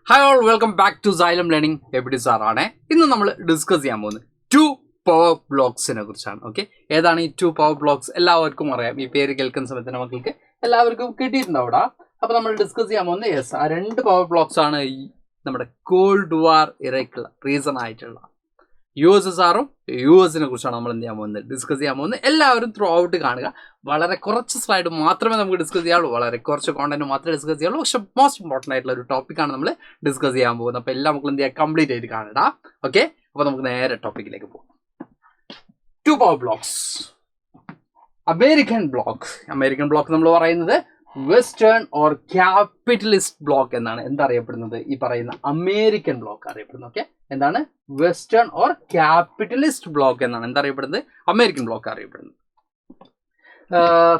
Hi all welcome back to Xylem learning ABD സാറാണ്. ഇന്ന് നമ്മൾ ഡിസ്കസ് ചെയ്യാൻ പോകുന്നത് 2 പവർ ബ്ലോക്സിനെ കുറിച്ചാണ്. ഓക്കെ, ഏതാണ് ഈ 2 പവർ ബ്ലോക്സ്? എല്ലാവർക്കും അറിയാം. ഈ പേര് കേൾക്കുന്ന സമയത്ത് മക്കൾക്ക് എല്ലാവർക്കും കിട്ടിയിട്ടുണ്ടാവും. അപ്പോൾ നമ്മൾ ഡിസ്കസ് ചെയ്യാൻ പോകുന്നത് ആ 2 പവർ ബ്ലോക്സ് ആണ് ഈ നമ്മുടെ കോൾഡ് വാർ ഇറയ്ക്കുള്ള റീസൺ ആയിട്ടുള്ള USSRും US-നെ കുറിച്ചാണ് നമ്മൾ എന്ത് ചെയ്യാൻ പോകുന്നത്, ഡിസ്കസ് ചെയ്യാൻ പോകുന്നത്. എല്ലാവരും ത്രൂ ഔട്ട് കാണുക. വളരെ കുറച്ച് സ്ലൈഡ് മാത്രമേ നമുക്ക് ഡിസ്കസ് ചെയ്യാവുള്ളൂ, വളരെ കുറച്ച് കോണ്ടന്റ് മാത്രമേ ഡിസ്കസ് ചെയ്യാവുള്ളൂ. പക്ഷേ മോസ്റ്റ് ഇമ്പോർട്ടൻ്റ് ആയിട്ടുള്ള ഒരു ടോപ്പിക്കാണ് നമ്മൾ ഡിസ്കസ് ചെയ്യാൻ പോകുന്നത്. അപ്പോൾ എല്ലാ മക്കളും എന്ത് ചെയ്യുക, കംപ്ലീറ്റ് ആയിട്ട് കാണുക. ഓക്കെ, അപ്പോൾ നമുക്ക് നേരെ ടോപ്പിക്കിലേക്ക് പോകാം. 2 പവർ ബ്ലോക്സ്. അമേരിക്കൻ ബ്ലോക്ക് നമ്മൾ പറയുന്നത് വെസ്റ്റേൺ ഓർ ക്യാപിറ്റലിസ്റ്റ് ബ്ലോക്ക് എന്നാണ് എന്തറിയപ്പെടുന്നത്, ഈ പറയുന്ന അമേരിക്കൻ ബ്ലോക്ക് അറിയപ്പെടുന്നത്. ഓക്കെ, എന്താണ് വെസ്റ്റേൺ ഓർ ക്യാപിറ്റലിസ്റ്റ് ബ്ലോക്ക് എന്നാണ് എന്തറിയപ്പെടുന്നത്, അമേരിക്കൻ ബ്ലോക്ക് അറിയപ്പെടുന്നത്.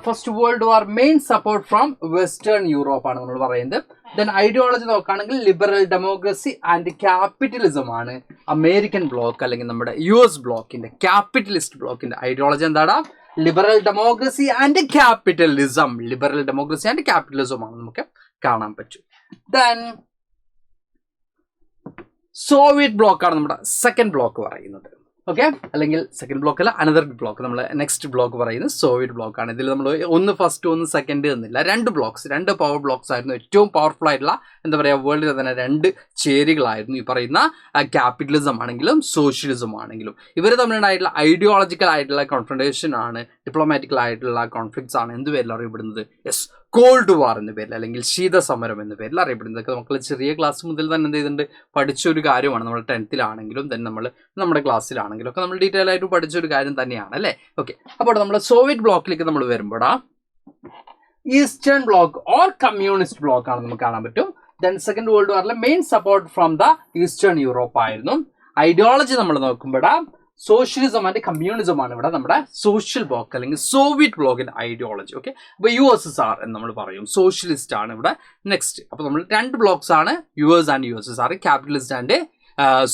First world war main support from western Europe ആണ് നമ്മൾ പറയുന്നത്. ദെൻ ഐഡിയോളജി നോക്കുകയാണെങ്കിൽ ലിബറൽ ഡെമോക്രസി ആൻഡ് ക്യാപിറ്റലിസം ആണ് അമേരിക്കൻ ബ്ലോക്ക് അല്ലെങ്കിൽ നമ്മുടെ US ബ്ലോക്കിന്റെ ക്യാപിറ്റലിസ്റ്റ് ബ്ലോക്കിന്റെ ഐഡിയോളജി. എന്താണ്? Liberal democracy and capitalism. Liberal democracy and capitalism ആണ് നമുക്ക് കാണാൻ പറ്റും. ദെൻ സോവിയറ്റ് ബ്ലോക്ക് ആണ് നമ്മുടെ സെക്കൻഡ് ബ്ലോക്ക് പറയുന്നത്. ഓക്കെ, അല്ലെങ്കിൽ സെക്കൻഡ് ബ്ലോക്ക് അല്ല, അനദർ ബ്ലോക്ക്. നമ്മൾ നെക്സ്റ്റ് ബ്ലോക്ക് പറയുന്നത് സോവിയറ്റ് ബ്ലോക്ക് ആണ്. ഇതിൽ നമ്മൾ ഒന്ന് ഫസ്റ്റ് ഒന്ന് സെക്കൻഡ് എന്നില്ല, 2 പവർ ബ്ലോക്സ് ആയിരുന്നു. ഏറ്റവും പവർഫുൾ ആയിട്ടുള്ള എന്താ പറയുക, വേൾഡിലെ തന്നെ 2 ചേരികളായിരുന്നു ഈ പറയുന്ന ക്യാപിറ്റലിസം ആണെങ്കിലും സോഷ്യലിസം ആണെങ്കിലും. ഇവർ തമ്മിലുണ്ടായിട്ടുള്ള ഐഡിയോളജിക്കൽ ആയിട്ടുള്ള കോൺഫ്രണ്ടേഷൻ ആണ്, ഡിപ്ലോമാറ്റിക്കൽ ആയിട്ടുള്ള കോൺഫ്ലിക്ട്സ് ആണ് എന്ത് പേരിൽ അറിയപ്പെടുന്നത്, കോൾഡ് വാർ എന്ന പേരിൽ അല്ലെങ്കിൽ ശീതസമരം എന്ന പേരിൽ അറിയപ്പെടുന്നത്. ഇതൊക്കെ നമ്മൾ ചെറിയ ക്ലാസ് മുതൽ തന്നെ എന്ത് ചെയ്തിട്ടുണ്ട്, പഠിച്ചൊരു കാര്യമാണ്. നമ്മൾ 10th തന്നെ നമ്മൾ നമ്മുടെ ക്ലാസ്സിലാണെങ്കിലും ഒക്കെ നമ്മൾ ഡീറ്റെയിൽ ആയിട്ട് പഠിച്ചൊരു കാര്യം തന്നെയാണ് അല്ലേ. ഓക്കെ, അപ്പോൾ നമ്മൾ സോവിയറ്റ് ബ്ലോക്കിലേക്ക് നമ്മൾ വരുമ്പോൾ eastern block or communist block ആണ് നമുക്ക് കാണാൻ പറ്റും. ദെൻ സെക്കൻഡ് വേൾഡ് വാറിലെ main support from the eastern Europe ആയിരുന്നു. ഐഡിയോളജി നമ്മൾ നോക്കുമ്പോൾ സോഷ്യലിസം ആൻഡ് കമ്മ്യൂണിസം ആണ് ഇവിടെ നമ്മുടെ സോഷ്യൽ ബ്ലോക്ക് അല്ലെങ്കിൽ സോവിയറ്റ് ബ്ലോക്കിന്റെ ഐഡിയോളജി. ഓക്കെ, അപ്പോൾ USSR എന്ന് നമ്മൾ പറയും, സോഷ്യലിസ്റ്റ് ആണ് ഇവിടെ നെക്സ്റ്റ്. അപ്പോൾ നമ്മൾ 2 ബ്ലോക്സ് ആണ്, US and USSR, capitalist and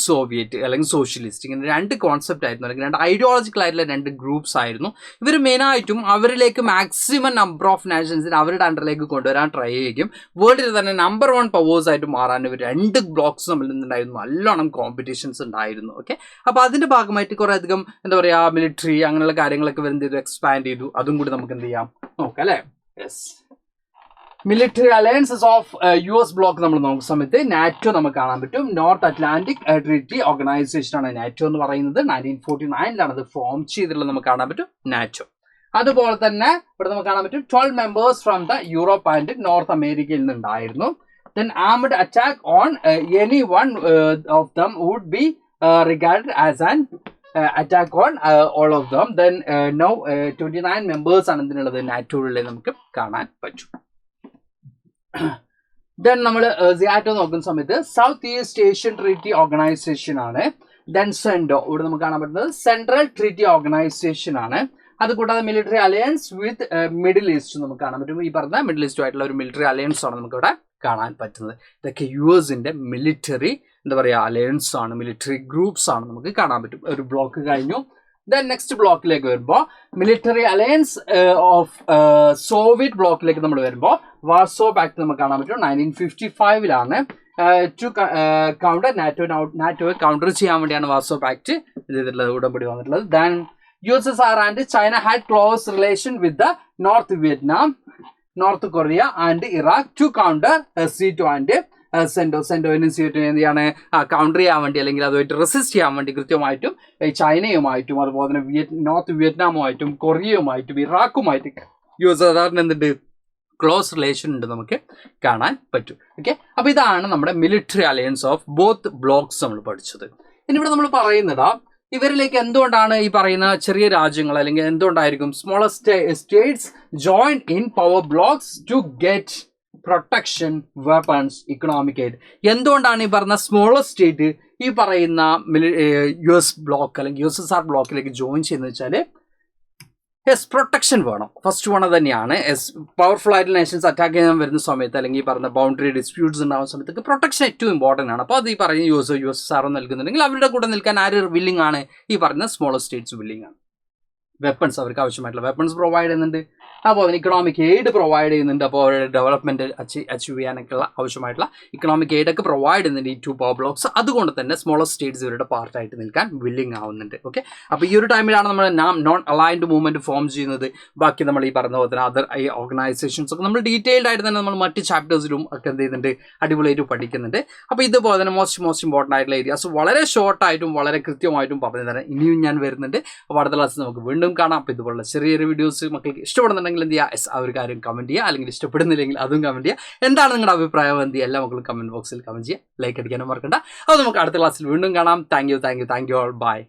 Soviet അല്ലെങ്കിൽ സോഷ്യലിസ്റ്റ്. ഇങ്ങനെ 2 കോൺസെപ്റ്റ് ആയിരുന്നു, അല്ലെങ്കിൽ 2 ഐഡിയോളജിക്കൽ ആയിട്ടുള്ള 2 ഗ്രൂപ്പ്സ് ആയിരുന്നു. ഇവർ മെയിനായിട്ടും അവരിലേക്ക് മാക്സിമം നമ്പർ ഓഫ് നാഷൻസിന് അവരുടെ അണ്ടറിലേക്ക് കൊണ്ടുവരാൻ ട്രൈ ചെയ്യും. വേൾഡിൽ തന്നെ നമ്പർ 1 പവേഴ്സ് ആയിട്ട് മാറാൻ ഇവർ 2 ബ്ലോക്സ് തമ്മിൽ നിന്നുണ്ടായിരുന്നു, നല്ലോണം കോമ്പറ്റീഷൻസ് ഉണ്ടായിരുന്നു. ഓക്കെ, അപ്പോൾ അതിൻ്റെ ഭാഗമായിട്ട് കുറേ അധികം എന്താ പറയുക, മിലിറ്ററി അങ്ങനെയുള്ള കാര്യങ്ങളൊക്കെ ഇവർ എന്ത് ചെയ്തു, എക്സ്പാൻഡ് ചെയ്തു. അതും കൂടി നമുക്ക് എന്ത് ചെയ്യാം, നോക്കാം അല്ലേ. Yes, military alliances of US block നമ്മൾ നോക്കുന്ന സമയത്ത് നാറ്റോ നമുക്ക് കാണാൻ പറ്റും. നോർത്ത് അറ്റ്ലാന്റിക് ട്രീറ്റി ഓർഗനൈസേഷൻ ആണ് നാറ്റോ എന്ന് പറയുന്നത്. 1949 അത് ഫോം ചെയ്തിട്ടുള്ളത് നമുക്ക് കാണാൻ പറ്റും നാറ്റോ. അതുപോലെ തന്നെ ഇവിടെ നമുക്ക് കാണാൻ പറ്റും 12 members from the Europe and north അമേരിക്കയിൽ നിന്നുണ്ടായിരുന്നു. Then armed attack on any one of them would be regarded as an attack on all of them. Then now 29 members ആണ് ഇതിനുള്ളത് നാറ്റോയിലെ നമുക്ക് കാണാൻ പറ്റും. ദെൻ നമ്മൾ സിയാറ്റോ നോക്കുന്ന സമയത്ത് south east Asian treaty organisation ആണ്. ദെൻ സെൻഡോ ഇവിടെ നമുക്ക് കാണാൻ പറ്റുന്നത് സെൻട്രൽ ട്രീറ്റി ഓർഗനൈസേഷൻ ആണ്. അതുകൂടാതെ മിലിറ്ററി അലയൻസ് വിത്ത് മിഡിൽ ഈസ്റ്റ് നമുക്ക് കാണാൻ പറ്റും. ഈ പറഞ്ഞ മിഡിൽ ഈസ്റ്റുമായിട്ടുള്ള ഒരു മിലിറ്ററി അലയൻസ് ആണ് നമുക്ക് ഇവിടെ കാണാൻ പറ്റുന്നത്. ഇതൊക്കെ USന്റെ മിലിറ്ററി എന്താ പറയുക അലയൻസ് ആണ്, മിലിറ്ററി ഗ്രൂപ്പ്സ് ആണ് നമുക്ക് കാണാൻ പറ്റും. ഒരു ബ്ലോക്ക് കഴിഞ്ഞു. ദെൻ നെക്സ്റ്റ് ബ്ലോക്കിലേക്ക് വരുമ്പോൾ മിലിറ്ററി അലയൻസ് ഓഫ് സോവിയറ്റ് ബ്ലോക്കിലേക്ക് നമ്മൾ വരുമ്പോൾ വാർസോ പാക്ട് നമുക്ക് കാണാൻ പറ്റും. 1955 ടു കൗണ്ടർ നാറ്റോയെ കൗണ്ടർ ചെയ്യാൻ വേണ്ടിയാണ് വാർസോ പാക്ട് ചെയ്തിട്ടുള്ളത്, ഉടമ്പടി വന്നിട്ടുള്ളത്. Then USSR and China had close relation with the north Vietnam, north Korea and Iraq to counter SEATO and സെൻഡോയിനും സീറ്റോയും എന്ത് ചെയ്യാണ്, കൗണ്ടർ ചെയ്യാൻ വേണ്ടി അല്ലെങ്കിൽ അതുമായിട്ട് റെസിസ്റ്റ് ചെയ്യാൻ വേണ്ടി കൃത്യമായിട്ടും ചൈനയുമായിട്ടും അതുപോലെ തന്നെ നോർത്ത് വിയറ്റ്നാമുമായിട്ടും കൊറിയയുമായിട്ടും ഇറാഖുമായിട്ടും USSRന് എന്തുണ്ട്, ക്ലോസ് റിലേഷൻ ഉണ്ട് നമുക്ക് കാണാൻ പറ്റും. ഓക്കെ, അപ്പോൾ ഇതാണ് നമ്മുടെ military alliance of both blocks നമ്മൾ പഠിച്ചത്. ഇനി ഇവിടെ നമ്മൾ പറയുന്നത് ഇവരിലേക്ക് എന്തുകൊണ്ടാണ് ഈ പറയുന്ന ചെറിയ രാജ്യങ്ങൾ അല്ലെങ്കിൽ എന്തുകൊണ്ടായിരിക്കും smaller states join in power blocs to get protection, weapons, economic aid. എന്തുകൊണ്ടാണ് ഈ പറഞ്ഞ സ്മോളർ സ്റ്റേറ്റ് ഈ പറയുന്ന US ബ്ലോക്ക് അല്ലെങ്കിൽ USSR ബ്ലോക്കിലേക്ക് ജോയിൻ ചെയ്യുന്നത് വെച്ചാൽ പ്രൊട്ടക്ഷൻ വേണം. ഫസ്റ്റ് വൺ തന്നെയാണ്. പവർഫുൾ ആയിട്ടുള്ള നേഷൻസ് അറ്റാക്ക് ചെയ്യാൻ വരുന്ന സമയത്ത് അല്ലെങ്കിൽ ഈ പറഞ്ഞ ബൗണ്ടറി ഡിസ്പ്യൂട്ട്സ് ഉണ്ടാകുന്ന സമയത്തൊക്കെ പ്രൊട്ടക്ഷൻ ഏറ്റവും ഇമ്പോർട്ടൻ്റ് ആണ്. അപ്പോൾ അത് ഈ പറയുന്ന USSR നൽകുന്നുണ്ടെങ്കിൽ അവരുടെ കൂടെ നിൽക്കാൻ ആര് വില്ലിംഗ് ആണ്, ഈ പറയുന്ന സ്മോളർ സ്റ്റേറ്റ്സ് വില്ലിംഗ് ആണ്. വെപ്പൺസ്, അവർക്ക് ആവശ്യമായിട്ടുള്ള വെപ്പൺസ് പ്രൊവൈഡ് ചെയ്യുന്നുണ്ട്. അപ്പോൾ അതിന് ഇക്കണോമിക് എയ്ഡ് പ്രൊവൈഡ് ചെയ്യുന്നുണ്ട്. അപ്പോൾ അവരുടെ ഡെവലപ്മെൻറ്റ് അച്ചീവ് ചെയ്യാനൊക്കെയുള്ള ആവശ്യമായിട്ടുള്ള ഇക്കണോമിക് എയ്ഡൊക്കെ പ്രൊവൈഡ് ചെയ്യുന്നുണ്ട് ഈ 2 പവർ ബ്ലോക്സ്. അതുകൊണ്ട് തന്നെ സ്മോളർ സ്റ്റേറ്റ്സ് ഇവരുടെ പാർട്ടായിട്ട് നിൽക്കാൻ വില്ലിങ് ആവുന്നുണ്ട്. ഓക്കെ, അപ്പോൾ ഈ ഒരു ടൈമിലാണ് നമ്മൾ നോൺ അലൈൻഡ് മൂവ്മെൻറ്റ് ഫോം ചെയ്യുന്നത്. ബാക്കി നമ്മൾ ഈ പറഞ്ഞ പോലെ തന്നെ അതർ ഓർഗനൈസേഷൻസ് ഒക്കെ നമ്മൾ ഡീറ്റെയിൽഡ് ആയിട്ട് തന്നെ നമ്മൾ മറ്റ് ചാപ്റ്റേഴ്സിലും ഒക്കെ എന്ത് ചെയ്യുന്നുണ്ട്, അടിപൊളിയായിട്ട് പഠിക്കുന്നുണ്ട്. അപ്പോൾ ഇതുപോലെ തന്നെ മോസ്റ്റ് ഇമ്പോർട്ടൻ്റ് ആയിട്ടുള്ള ഏരിയാസ് വളരെ ഷോർട്ടായിട്ടും വളരെ കൃത്യമായിട്ടും പറഞ്ഞു തരാൻ ഇനിയും ഞാൻ വരുന്നുണ്ട്. അപ്പോൾ അടുത്ത ക്ലാസ്സിൽ നമുക്ക് വീണ്ടും കാണാം. അപ്പോൾ ഇതുപോലുള്ള ചെറിയൊരു വീഡിയോസ് മക്കൾക്ക് ഇഷ്ടപ്പെടുന്നുണ്ടെങ്കിൽ എന്ത് ചെയ്യുക, ആ ഒരു കാര്യം കമൻറ്റ് ചെയ്യുക. അല്ലെങ്കിൽ ഇഷ്ടപ്പെടുന്നില്ലെങ്കിൽ അതും കമൻറ്റ് ചെയ്യുക. എന്താണ് നിങ്ങളുടെ അഭിപ്രായം എന്ത് ചെയ്യുക, എല്ലാ മക്കളും കമൻറ്റ് ബോക്സിൽ കമൻറ്റ് ചെയ്യുക. ലൈക്ക് അടിക്കാനും മറക്കണ്ട. അപ്പോൾ നമുക്ക് അടുത്ത ക്ലാസ്സിൽ വീണ്ടും കാണാം. Thank you all. ബൈ.